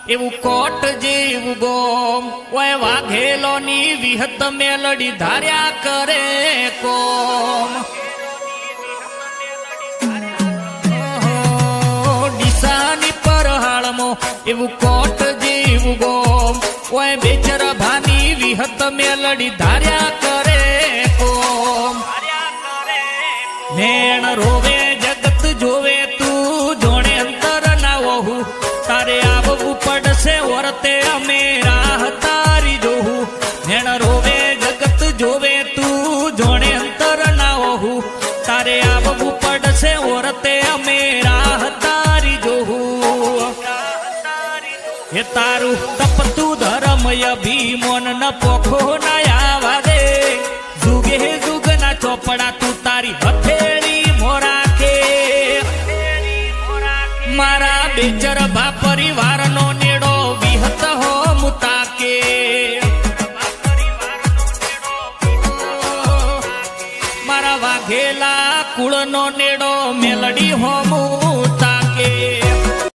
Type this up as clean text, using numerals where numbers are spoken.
એવું કોટ જેવું ગોમ ઓય વાઘેલો ની વિહત મેલડી ધાર્યા કરે કોમ ડીસાની પરહાળમો એવું કોટ જેવું ગોમ ઓય બેચર ભાની વિહત મેલડી ધાર્યા કરે કોમ નેણ રોવે જગત જોવે તું જોણે અંતર ના વહુ તારે આવવું પડશે વર્તે અમે રાહ તારી જોહું નેણ રોવે જગત જોવે તું જોણે અંતર ના વહુ તારે આવવું પડશે વર્તે અમે રાહ તારી જોહું એ તારું તપતું ધર્મ અભિમોન ન પોખો ના આવા દે જુગે જુગ ના ચોપડા તું તારી હથેળી મોરાખે મારા બેચર ભા પરિવારનો નેડો વિહત હો મુતાકે મારા વાઘેલા કુળનો નેડો મેલડી હોમું